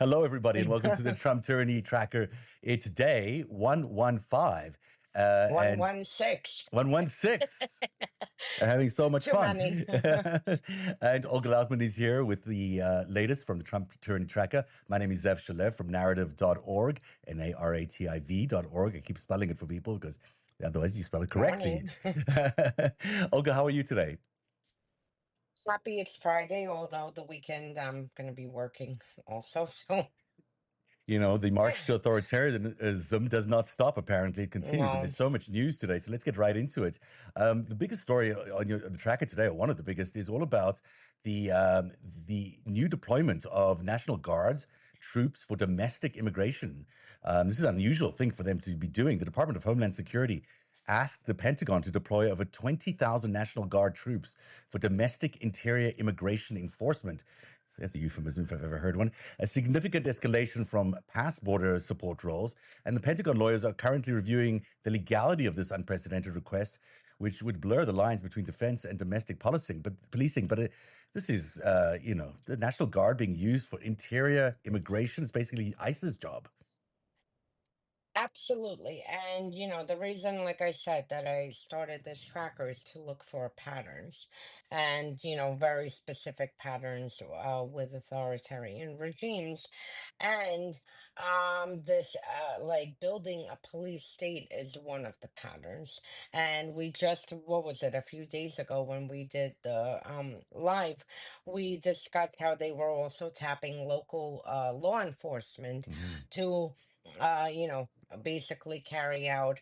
Hello, everybody, and welcome to the Trump Tyranny Tracker. It's day 115 and 116. 116. And having so much Too fun. many. And Olga Lautman is here with the latest from the Trump Tyranny Tracker. My name is Shalev from Narativ.org, Narativ.org. I keep spelling it for people because otherwise you spell it correctly. Olga, how are you today? Happy it's Friday, although the weekend I'm going to be working also. So, You know, the march to authoritarianism does not stop, apparently. It continues, and no, there's so much news today. So let's get right into it. The biggest story on the tracker today, or one of the biggest, is all about the new deployment of National Guard troops for domestic immigration. This is an unusual thing for them to be doing. The Department of Homeland Security asked the Pentagon to deploy over 20,000 National Guard troops for domestic interior immigration enforcement. That's a euphemism if I've ever heard one. A significant escalation from past border support roles. And the Pentagon lawyers are currently reviewing the legality of this unprecedented request, which would blur the lines between defense and domestic policing. But this is, the National Guard being used for interior immigration. It's basically ICE's job. absolutely. And, the reason, like I said, that I started this tracker is to look for patterns and, very specific patterns with authoritarian regimes. And this, like building a police state is one of the patterns. And we just, what was it, a few days ago when we did the live, we discussed how they were also tapping local law enforcement Mhm. to, basically carry out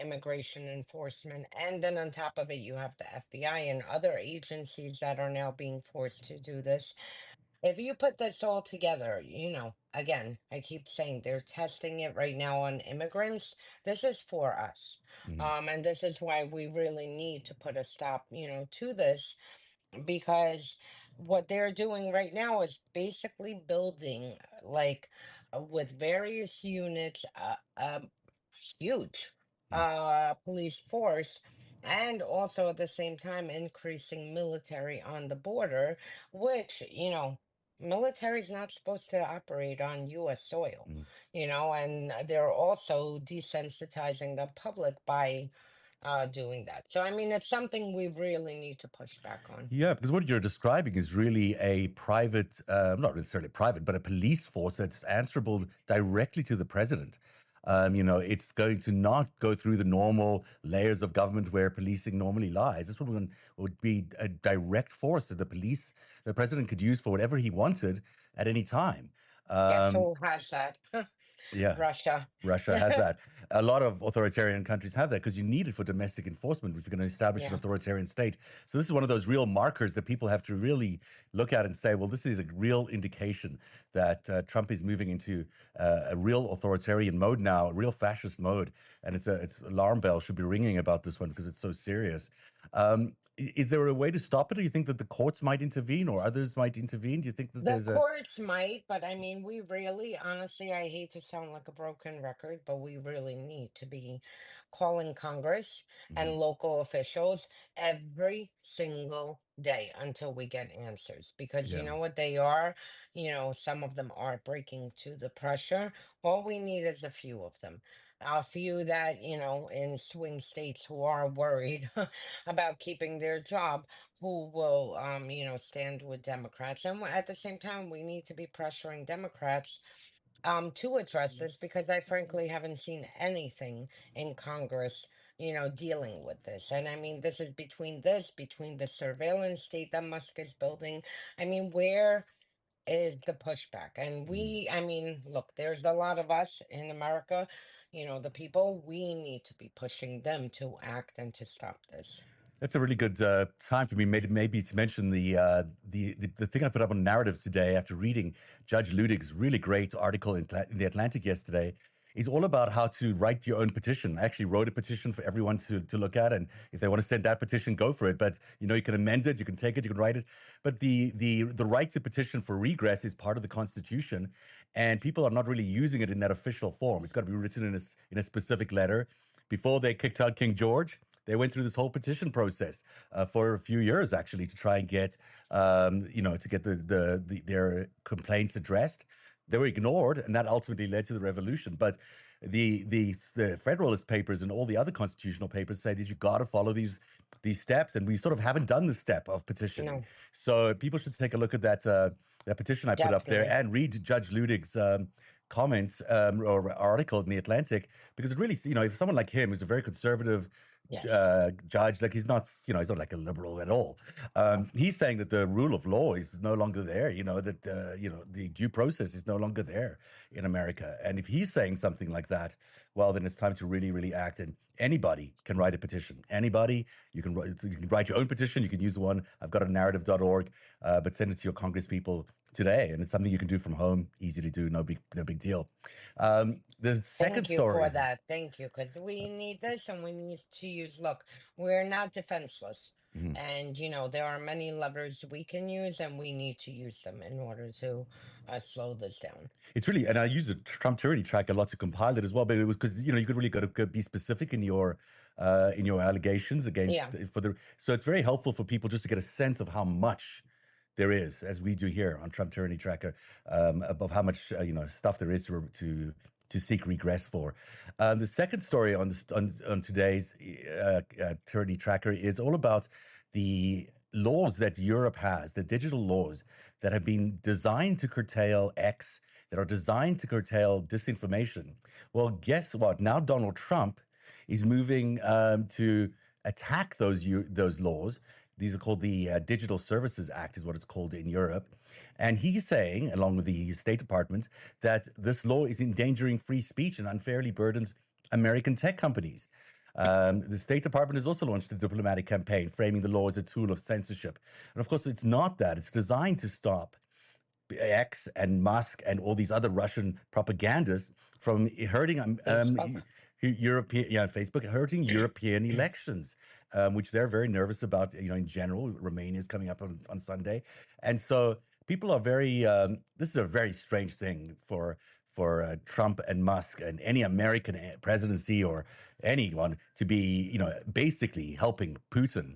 immigration enforcement. And then on top of it, you have the FBI and other agencies that are now being forced to do this. If you put this all together, again, I keep saying they're testing it right now on immigrants. This is for us. Mhm. And this is why we really need to put a stop, to this, because what they're doing right now is basically building like with various units huge Mhm. police force, and also at the same time increasing military on the border, which military is not supposed to operate on US soil, Mhm. and they're also desensitizing the public by doing that. So I mean, it's something we really need to push back on. Yeah, because what you're describing is really a private, not necessarily private, but a police force that's answerable directly to the president. It's going to not go through the normal layers of government where policing normally lies. This would be a direct force that the president could use for whatever he wanted at any time. Guess Um, who has that? yeah, Russia. Russia has that. A lot of authoritarian countries have that because you need it for domestic enforcement if you're going to establish an Yeah. authoritarian state. So this is one of those real markers that people have to really look at and say, well, this is a real indication that Trump is moving into a real authoritarian mode now, a real fascist mode, and it's alarm bell should be ringing about this one because it's so serious. Is there a way to stop it? Or do you think that the courts might intervene or others might intervene? Do you think that The there's a courts might, but I mean, we really, honestly, I hate to sound like a broken record, but we really need to be calling Congress and Mhm. local officials every single day until we get answers. Because you Yeah. know what they are? Some of them are breaking to the pressure. All we need is a few of them. A few that, in swing states who are worried about keeping their job, who will stand with Democrats. And at the same time, we need to be pressuring Democrats to address this, because I frankly haven't seen anything in Congress, dealing with this. And I mean, this is between the surveillance state that Musk is building. I mean, where is the pushback? And Mhm. I mean, look, there's a lot of us in America, the people, we need to be pushing them to act and to stop this. That's a really good time for me, maybe to mention the thing I put up on Narrative today after reading Judge Ludig's really great article in the Atlantic yesterday. Is all about how to write your own petition. I actually wrote a petition for everyone to look at, and if they want to send that petition, go for it. But you can amend it, you can take it, you can write it. But the right to petition for regress is part of the Constitution, and people are not really using it in that official form. It's got to be written in a specific letter. Before they kicked out King George, they went through this whole petition process for a few years, actually, to try and get, to get their complaints addressed. they were ignored, and that ultimately led to the revolution. But the Federalist Papers and all the other constitutional papers say that you got to follow these steps, and we sort of haven't done the step of petitioning. No, So people should take a look at that petition I put up there definitely. and read Judge Ludig's comments or article in the Atlantic, because it really, if someone like him, who's a very conservative Yes. judge, like he's not like a liberal at all. No. He's saying that the rule of law is no longer there. That the due process is no longer there in America. And if he's saying something like that, well, then it's time to really, really act. And anybody can write a petition. Anybody, you can write your own petition. You can use the one I've got on narrative.org, but send it to your Congress people today. And it's something you can do from home, easy to do, no big deal. The second Thank you for story. that. Thank you, because we need this and we need to use. Look, we're not defenseless. Mhm. And, there are many levers we can use, and we need to use them in order to slow this down. It's really, and I use a Trump Tyranny Tracker a lot to compile it as well. But it was because you could really go be specific in your allegations Yeah. against for the. So it's very helpful for people just to get a sense of how much there is, as we do here on Trump Tyranny Tracker, above how much stuff there is to seek regress for. The second story on today's Tyranny Tracker is all about the laws that Europe has, the digital laws that have been designed to curtail X, that are designed to curtail disinformation. Well, guess what? Now Donald Trump is moving to attack those laws. These are called the Digital Services Act, is what it's called in Europe. And he's saying, along with the State Department, that this law is endangering free speech and unfairly burdens American tech companies. The State Department has also launched a diplomatic campaign framing the law as a tool of censorship. And of course, it's not that. It's designed to stop X and Musk and all these other Russian propagandists from hurting Facebook. European, yeah, Facebook, hurting European elections, which they're very nervous about. In general, Romania is coming up on Sunday, and so people are very. This is a very strange thing for Trump and Musk and any American presidency or anyone to be, basically helping Putin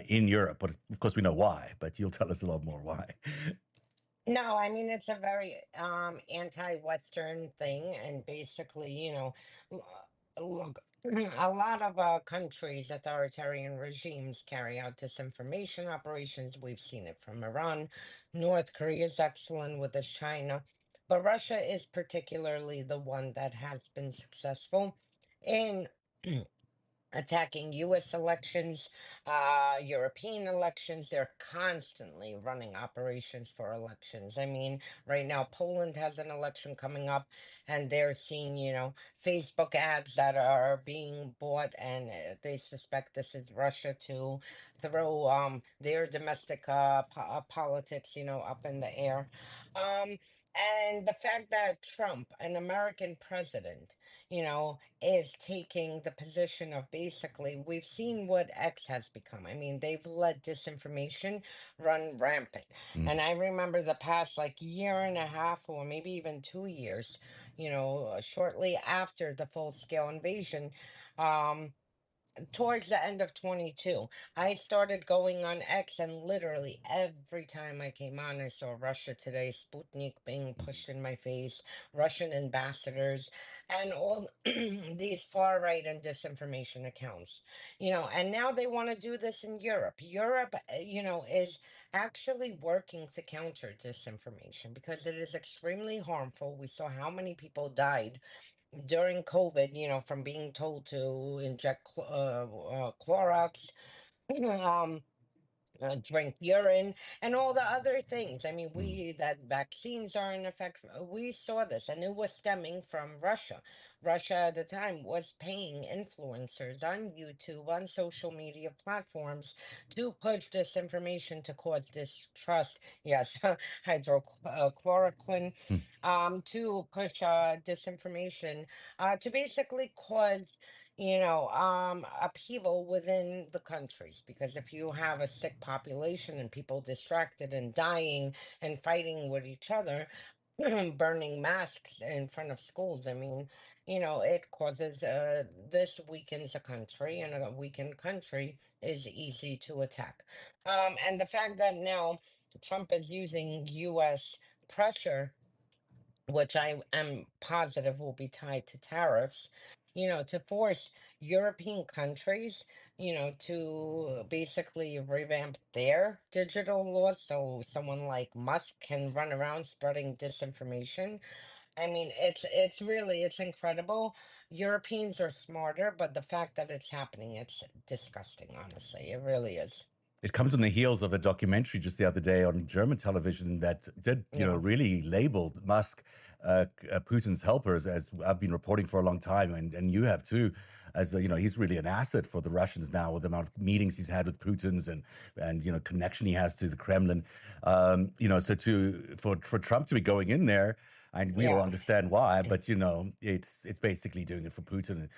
in Europe. But of course, we know why. But you'll tell us a lot more why. No, I mean it's a very anti-Western thing, and basically, look, a lot of countries, authoritarian regimes carry out disinformation operations. We've seen it from Iran. North Korea is excellent with this, China, but Russia is particularly the one that has been successful in attacking US elections, European elections. They're constantly running operations for elections. I mean, right now, Poland has an election coming up, and they're seeing, Facebook ads that are being bought, and they suspect this is Russia to throw their domestic politics, up in the air. Um, and the fact that Trump, an American president, is taking the position of basically, we've seen what X has become. I mean, they've let disinformation run rampant. And I remember the past like year and a half, or maybe even 2 years, shortly after the full scale invasion. Um, Towards the end of 22, I started going on X, and literally every time I came on, I saw Russia Today, Sputnik being pushed in my face, Russian ambassadors, and all these far right and disinformation accounts. And now they want to do this in Europe. Europe, is actually working to counter disinformation because it is extremely harmful. We saw how many people died during COVID, from being told to inject Clorox, um, drink urine, and all the other things. I mean, Mm, that vaccines are in effect. We saw this, and it was stemming from Russia. Russia at the time was paying influencers on YouTube, on social media platforms, to push disinformation to cause distrust. Yes, hydrochloroquine, mm, to push disinformation, to basically cause upheaval within the countries. Because if you have a sick population and people distracted and dying and fighting with each other, burning masks in front of schools, I mean, it causes, this weakens a country, and a weakened country is easy to attack. And the fact that now Trump is using US pressure which I am positive will be tied to tariffs, to force European countries, to basically revamp their digital laws so someone like Musk can run around spreading disinformation. I mean, it's incredible. Europeans are smarter, but the fact that it's happening, it's disgusting, honestly. It really is. It comes on the heels of a documentary just the other day on German television that did, Yeah. really labeled Musk, Putin's helpers, as I've been reporting for a long time, and you have too, as he's really an asset for the Russians now with the amount of meetings he's had with Putin's and connection he has to the Kremlin. So for Trump to be going in there. And we all Yeah. understand why, but it's basically doing it for Putin,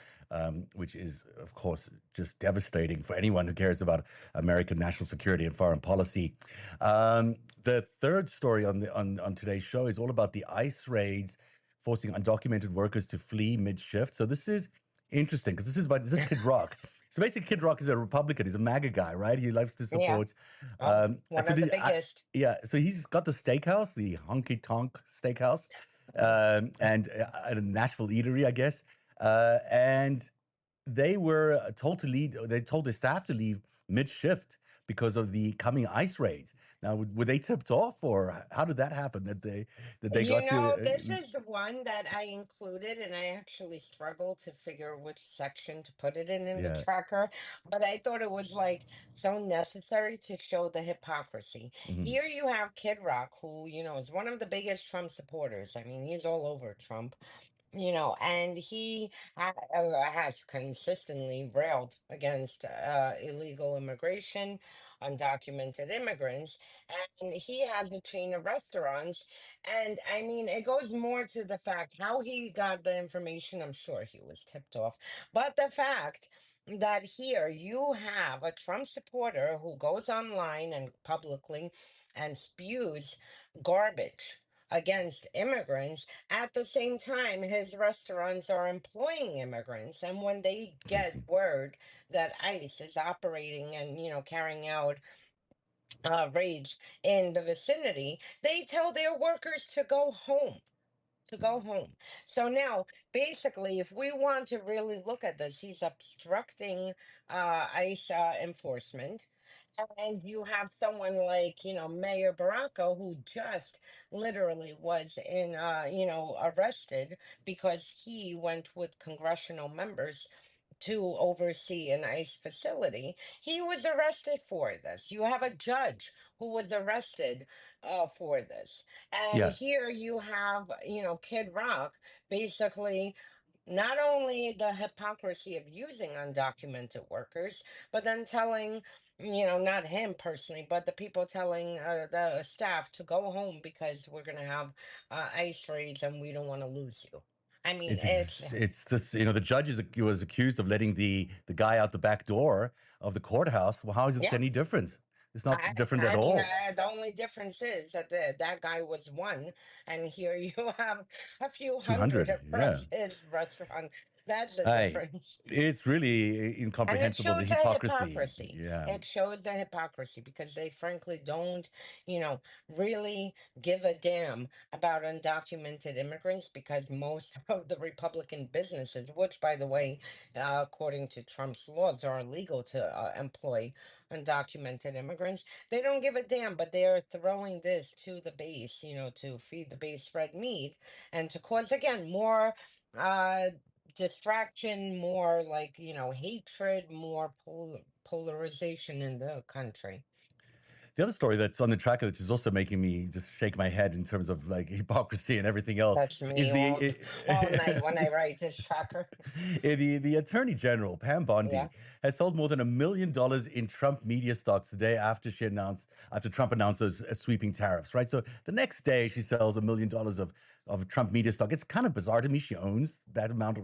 which is, of course, just devastating for anyone who cares about American national security and foreign policy. The third story on today's show is all about the ICE raids forcing undocumented workers to flee mid-shift. So this is interesting because this is Kid Rock. So basically, Kid Rock is a Republican. He's a MAGA guy, right? He likes to Yeah. support. Oh, And one so of the biggest. yeah, so he's got the steakhouse, the Honky Tonk Steakhouse, and a Nashville eatery, I guess. And they were told to leave. They told their staff to leave mid-shift because of the coming ice raids. Now, were they tipped off, or how did that happen? That they got This to? is the one that I included, and I actually struggled to figure which section to put it in the Yeah. tracker. But I thought it was like so necessary to show the hypocrisy. Mhm. Here you have Kid Rock, who, is one of the biggest Trump supporters. I mean, he's all over Trump. And he has consistently railed against illegal immigration, undocumented immigrants, and he has a chain of restaurants. And I mean, it goes more to the fact how he got the information. I'm sure he was tipped off, but the fact that here you have a Trump supporter who goes online and publicly and spews garbage against immigrants at the same time, his restaurants are employing immigrants. And when they get Crazy. word that ICE is operating and, carrying out raids in the vicinity, they tell their workers to go home. To go home. So now, basically, if we want to really look at this, he's obstructing ICE enforcement. And you have someone like, Mayor Baraka, who just literally was arrested because he went with congressional members to oversee an ICE facility. He was arrested for this. You have a judge who was arrested for this. And Yeah. here you have, Kid Rock basically not only the hypocrisy of using undocumented workers, but then telling, not him personally, but the people telling the staff to go home because we're going to have ICE raids and we don't want to lose you. I mean, it's It's this, the judge was accused of letting the guy out the back door of the courthouse. Well, how is it yeah. any difference? It's not I, different at I mean, all. the only difference is that that guy was one, and here you have a few hundred 200, across yeah. his restaurant. That's the I difference. It's really And it incomprehensible, the shows the hypocrisy. hypocrisy. Yeah. It shows the hypocrisy because they frankly don't, really give a damn about undocumented immigrants because most of the Republican businesses, which, by the way, according to Trump's laws, are illegal to employ undocumented immigrants, they don't give a damn, but they're throwing this to the base, to feed the base red meat and to cause, again, more. Uh, Distraction, more like, hatred, more polarization in the country. The other story that's on the tracker, which is also making me just shake my head in terms of like hypocrisy and everything else, That's me is all night when I write this tracker. the Attorney General Pam Yeah. Bondi has sold more than $1 million in Trump media stocks the day after Trump announced those sweeping tariffs. Right, so the next day she sells $1 million of Trump media stock. It's kind of bizarre to me. She owns that amount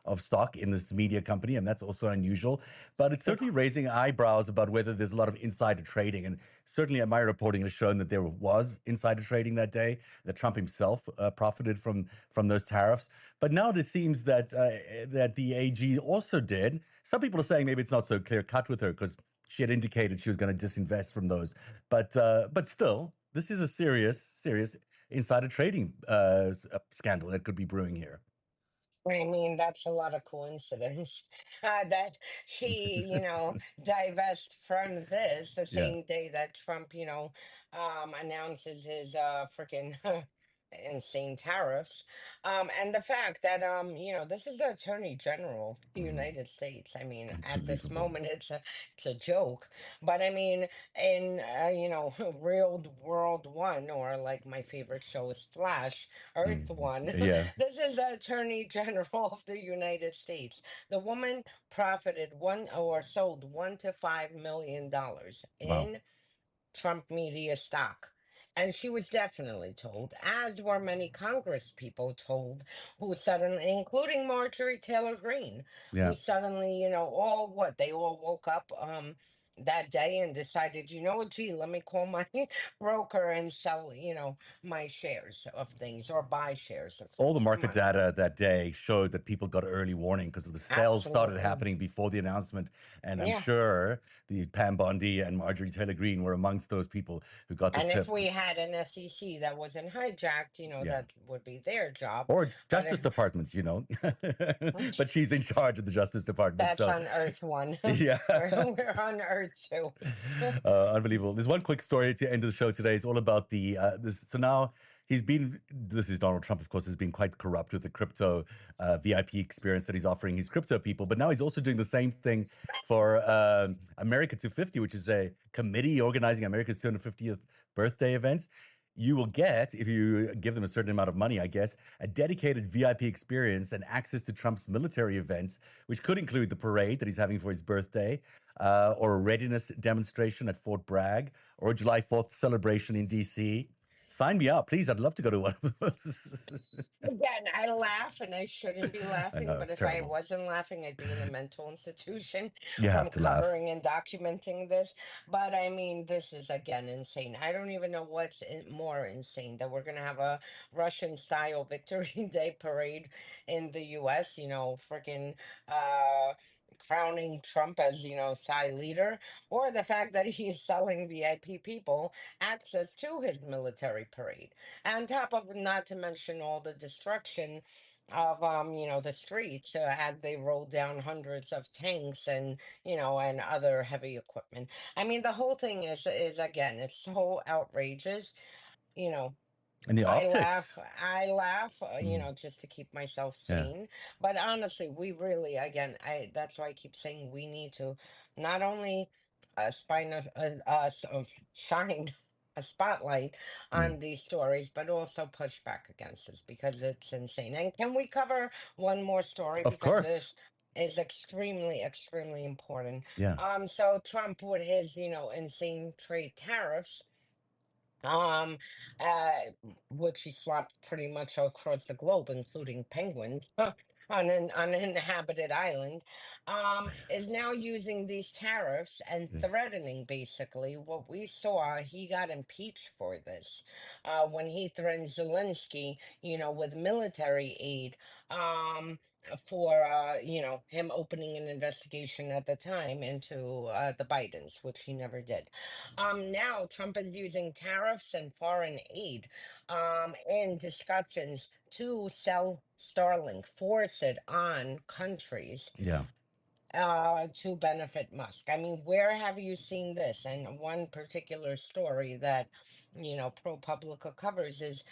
of stock in this media company, and that's also unusual. But it's certainly raising eyebrows about whether there's a lot of insider trading. And certainly, my reporting has shown that there was insider trading that day. That Trump himself profited from those tariffs. But now it seems that the AG also did. Some people are saying maybe it's not so clear cut with her because she had indicated she was going to disinvest from those. But still, this is a serious insider trading scandal that could be brewing here. I mean, that's a lot of coincidence that he, divest from this the Yeah. same day that Trump, announces his freaking insane tariffs. And the fact that, this is the Attorney General of the Mm, United States. I mean, at this unbelievable. moment, it's a joke. But I mean, in, Real World One, or like my favorite show is Flash, Earth One. Yeah. This is the Attorney General of the United States. The woman profited one or sold $1 to $5 million Wow. in Trump media stock. And she was definitely told, as were many Congress people told, who suddenly, including Marjorie Taylor Greene, who Yeah. suddenly, they all woke up that day and decided, gee, let me call my broker and sell, my shares of things or buy shares of All the things. Come market on. data that day showed that people got early warning because the sales started Absolutely. happening before the announcement. And I'm Yeah. sure the Pam Bondi and Marjorie Taylor Greene were amongst those people who got the And if tip. we had an SEC that wasn't hijacked, Yeah. that would be their job. Or But Justice Department, but she's in charge of the Justice Department. that's So, on Earth One. yeah. We're on Earth Two. Unbelievable. There's one quick story to end the show today. It's all about the this. So now this is Donald Trump, of course, has been quite corrupt with the crypto VIP experience that he's offering his crypto people. But now he's also doing the same thing for America 250, which is a committee organizing America's 250th birthday events. You will get, if you give them a certain amount of money, I guess, a dedicated VIP experience and access to Trump's military events, which could include the parade that he's having for his birthday, or a readiness demonstration at Fort Bragg, or a July 4th celebration in DC. Sign me up, please. I'd love to go to one of those. Again, I laugh and I shouldn't be I laughing, know, but it's if I terrible. wasn't laughing, I'd be in a mental institution You have from to laugh. covering and documenting this. But I mean, this is again insane. I don't even know what's more insane that we're going to have a Russian style Victory Day parade in the US, freaking uh crowning Trump as, Thai leader, or the fact that he's selling VIP people access to his military parade. On top of, not to mention all the destruction of the streets as they roll down hundreds of tanks and and other heavy equipment. I mean, the whole thing is again, it's so outrageous. you know And the I laugh. optics. I laugh, Mm, just to keep myself yeah. sane. But honestly, we really, again, that's why I keep saying we need to not only shine a spotlight Mm. on these stories, but also push back against this because it's insane. And can we cover one more story Of because course. this is extremely, extremely important. Yeah. So Trump with his, insane trade tariffs, um, uh, which he slapped pretty much across the globe, including penguins, on an uninhabited island, is now using these tariffs and Yeah. threatening basically what we saw. He got impeached for this when he threatened Zelensky, with military aid. For him opening an investigation at the time into the Bidens, which he never did. Now Trump is using tariffs and foreign aid in discussions to sell Starlink, force it on countries Yeah. to benefit Musk. I mean, where have you seen this? And one particular story that, ProPublica covers is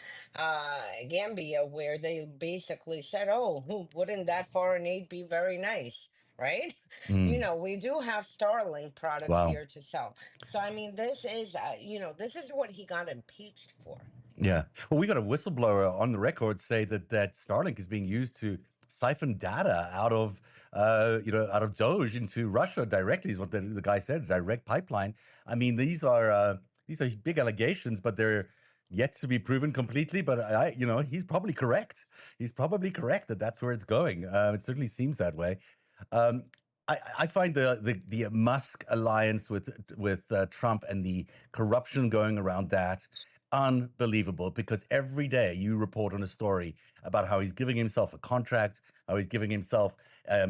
Gambia, where they basically said, oh, wouldn't that foreign aid be very nice? Right? Mm. We do have Starlink products Wow. here to sell. So, I mean, this is what he got impeached for. Yeah. Well, we got a whistleblower on the record say that Starlink is being used to siphon data out of out of Doge into Russia directly is what the guy said, direct pipeline. I mean, these are big allegations, but they're yet to be proven completely. But he's probably correct. He's probably correct that that's where it's going. It certainly seems that way. Um, I find the Musk alliance with Trump and the corruption going around that unbelievable, because every day you report on a story about how he's giving himself a contract, how he's giving himself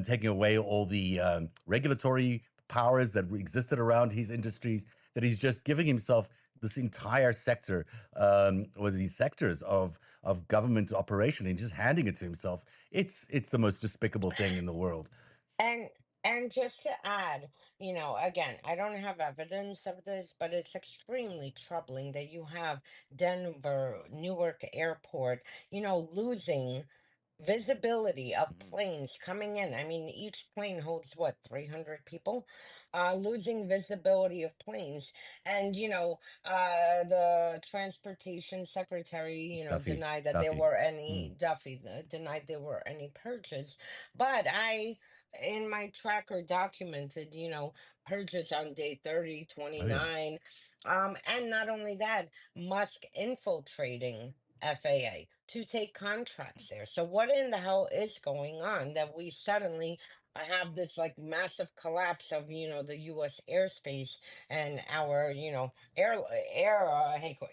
taking away all the regulatory powers that existed around his industries, that he's just giving himself this entire sector, or these sectors of government operation, and just handing it to himself. It's the most despicable thing in the world. And and just to add, again, I don't have evidence of this, but it's extremely troubling that you have Denver, Newark Airport, losing visibility of Mhm. planes coming in. I mean, each plane holds what, 300 people? Losing visibility of planes. And, the transportation secretary, Duffy, denied that there Duffy. were any, Mm. Duffy, denied there were any purges. But in my tracker documented, purges on day 30, Oh yeah, 29. And not only that, Musk infiltrating FAA to take contracts there. So what in the hell is going on that we suddenly have this like massive collapse of the U.S. airspace and our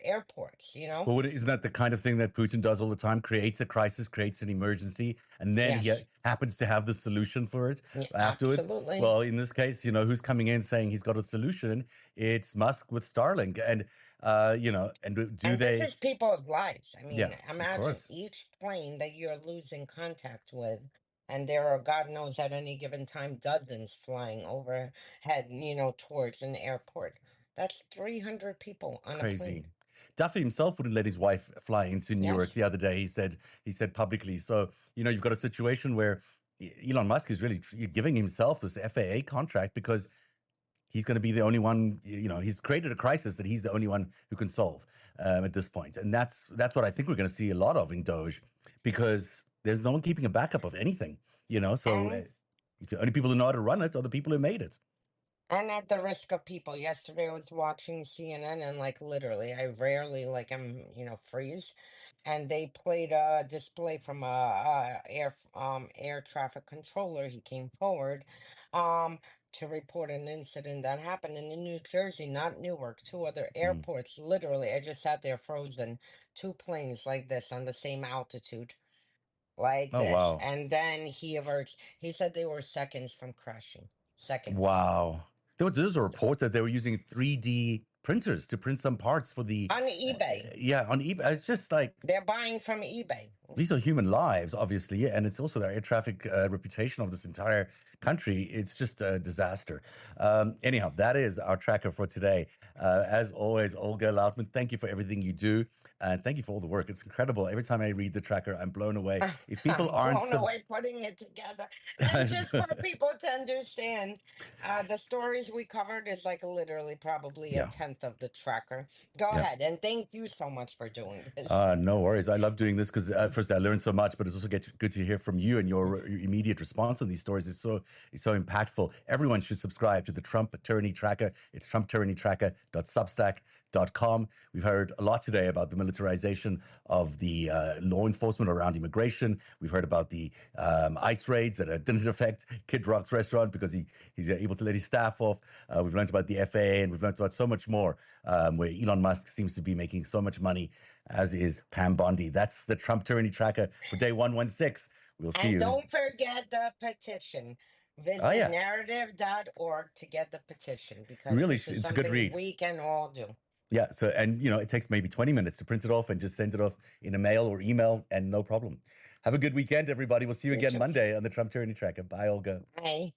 airports. but isn't that the kind of thing that Putin does all the time? Creates a crisis, creates an emergency, and then he Yes, happens to have the solution for it yeah, afterwards. absolutely. Well, in this case, who's coming in saying he's got a solution? It's Musk with Starlink, and and do And this they? is people's lives. I mean, Yeah, of imagine course, each plane that you're losing contact with, and there are, God knows, at any given time, dozens flying overhead, towards an airport. That's 300 people it's on a crazy. plane. Duffy himself wouldn't let his wife fly into Newark Yes. the other day. He said publicly. So you've got a situation where Elon Musk is really giving himself this FAA contract because he's going to be the only one. He's created a crisis that he's the only one who can solve at this point, and that's what I think we're going to see a lot of in Doge, because there's no one keeping a backup of anything. So And if the only people who know how to run it are the people who made it. And at the risk of people, yesterday I was watching CNN and like literally, I rarely like am, freeze. And they played a display from a air traffic controller. He came forward um to report an incident that happened in New Jersey, not Newark, two other Mm. airports. Literally, I just sat there frozen. Two planes like this on the same altitude, like Oh this. wow, And then he said they were seconds from crashing. Seconds. wow. There's a report that they were using 3D printers to print some parts for the On eBay. yeah, on eBay. It's just like They're buying from eBay. these are human lives, obviously, and it's also the air traffic reputation of this entire country. It's just a disaster. Anyhow, that is our tracker for today. As always, Olga Loutman, thank you for everything you do, and thank you for all the work. It's incredible. Every time I read the tracker, I'm blown away. If people I'm aren't blown away putting it together. And just for people to understand, the stories we covered is like literally probably a yeah, tenth of the tracker. Go yeah. ahead. And thank you so much for doing this. No worries. I love doing this because first I learned so much, but it's also good to hear from you, and your immediate response on these stories is so impactful. Everyone should subscribe to the Trump Tyranny Tracker. It's trumptyrannytracker.substack.com. We've heard a lot today about the militarization of the law enforcement around immigration. We've heard about the ICE raids that didn't affect Kid Rock's restaurant because he's able to let his staff off. We've learned about the FAA, and we've learned about so much more, where Elon Musk seems to be making so much money, as is Pam Bondi. That's the Trump Tyranny Tracker for day 116. We'll see And you. don't forget the petition. Oh, Visit yeah. narrative.org to get the petition because Really, this is it's a good something read. we can all do. Yeah. So, and, it takes maybe 20 minutes to print it off and just send it off in a mail or email, and no problem. Have a good weekend, everybody. We'll see you You again too. Monday on the Trump Tyranny Tracker. Bye, Olga. Bye.